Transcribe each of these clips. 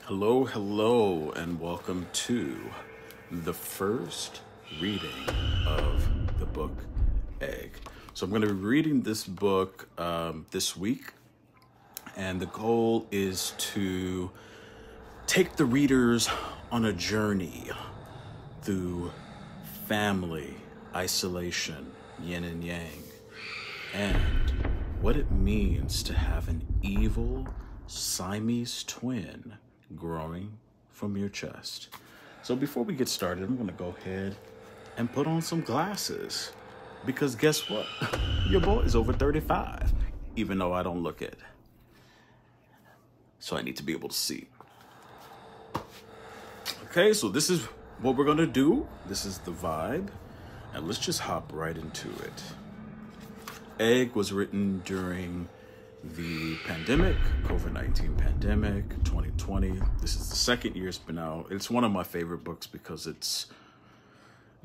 Hello, hello, and welcome to the first reading of the book Egg. So I'm going to be reading this book this week, and the goal is to take the readers on a journey through family, isolation, yin and yang, and what it means to have an evil Siamese twin growing from your chest. So before we get started, I'm going to go ahead and put on some glasses because guess what? Your boy is over 35, even though I don't look it. So I need to be able to see. Okay, so this is what we're going to do. This is the vibe, and let's just hop right into it. Egg was written during the pandemic, COVID-19 pandemic, 2020. This is the second year it's been out. It's one of my favorite books because it's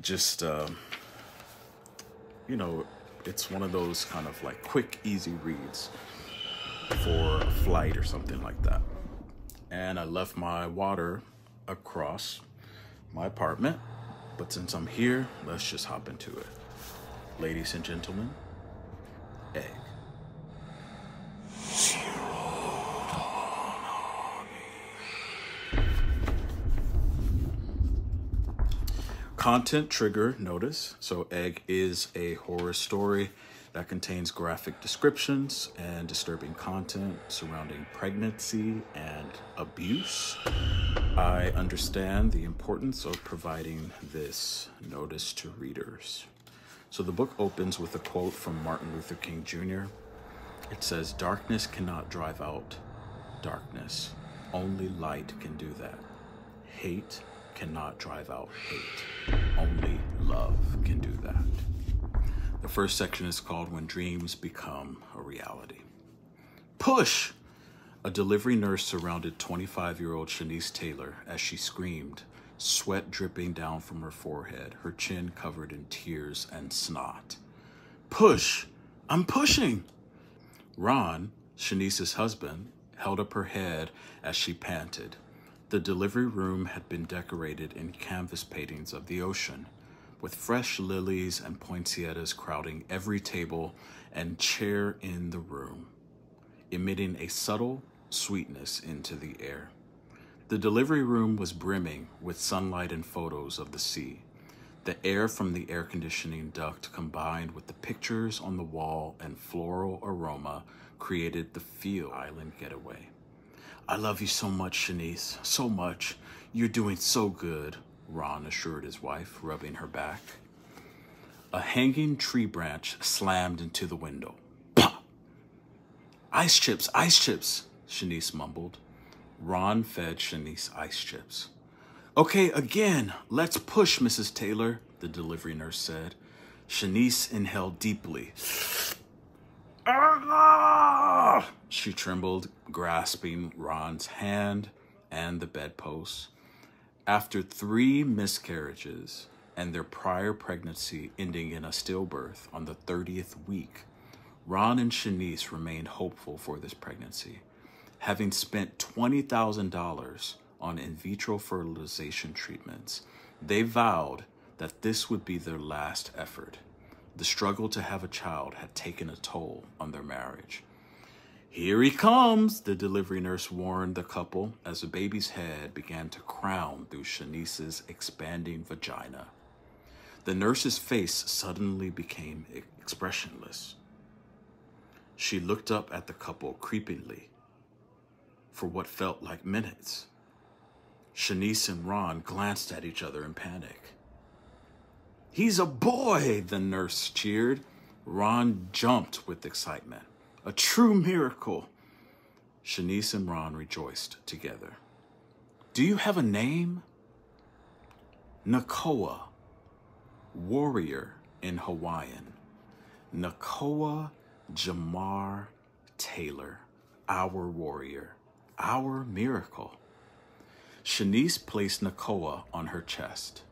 just, it's one of those kind of like quick, easy reads for a flight or something like that. And I left my water across my apartment, but since I'm here, let's just hop into it. Ladies and gentlemen, Egg. Content trigger notice. So Egg is a horror story that contains graphic descriptions and disturbing content surrounding pregnancy and abuse. I understand the importance of providing this notice to readers. So the book opens with a quote from Martin Luther King Jr. It says, "Darkness cannot drive out darkness. Only light can do that. Hate cannot drive out hate. Only love can do that." The first section is called When Dreams Become a Reality. Push! A delivery nurse surrounded 25-year-old Shanice Taylor as she screamed, sweat dripping down from her forehead, her chin covered in tears and snot. "Push! I'm pushing!" Ron, Shanice's husband, held up her head as she panted. The delivery room had been decorated in canvas paintings of the ocean, with fresh lilies and poinsettias crowding every table and chair in the room, emitting a subtle sweetness into the air. The delivery room was brimming with sunlight and photos of the sea. The air from the air conditioning duct combined with the pictures on the wall and floral aroma created the feel island getaway. "I love you so much, Shanice, so much. You're doing so good," Ron assured his wife, rubbing her back. A hanging tree branch slammed into the window. Pah! "Ice chips, Shanice mumbled. Ron fed Shanice ice chips. "Okay, again, let's push, Mrs. Taylor," the delivery nurse said. Shanice inhaled deeply. "Ah!" She trembled, grasping Ron's hand and the bedpost. After 3 miscarriages and their prior pregnancy ending in a stillbirth on the 30th week, Ron and Shanice remained hopeful for this pregnancy. Having spent $20,000 on in vitro fertilization treatments, they vowed that this would be their last effort. The struggle to have a child had taken a toll on their marriage. "Here he comes," the delivery nurse warned the couple as the baby's head began to crown through Shanice's expanding vagina. The nurse's face suddenly became expressionless. She looked up at the couple creepily for what felt like minutes. Shanice and Ron glanced at each other in panic. "He's a boy," the nurse cheered. Ron jumped with excitement. "A true miracle." Shanice and Ron rejoiced together. "Do you have a name?" "Nakoa, warrior in Hawaiian. Nakoa Jamar Taylor, our warrior, our miracle." Shanice placed Nakoa on her chest.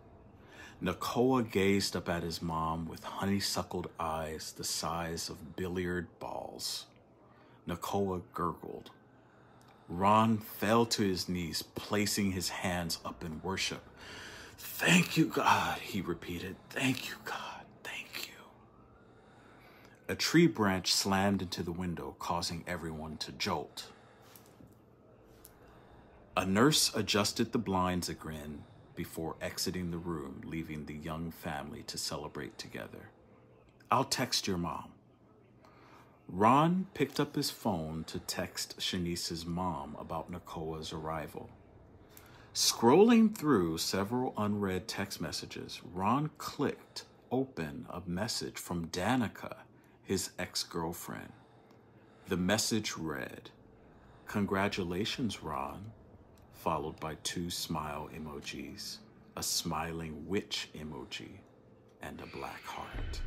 Nakoa gazed up at his mom with honeysuckled eyes the size of billiard balls. Nakoa gurgled. Ron fell to his knees, placing his hands up in worship. "Thank you, God," he repeated. "Thank you, God. Thank you." A tree branch slammed into the window, causing everyone to jolt. A nurse adjusted the blinds again before exiting the room, leaving the young family to celebrate together. "I'll text your mom." Ron picked up his phone to text Shanice's mom about Nakoa's arrival. Scrolling through several unread text messages, Ron clicked open a message from Danica, his ex-girlfriend. The message read, "Congratulations, Ron," followed by 2 smile emojis, a smiling witch emoji, and a black heart.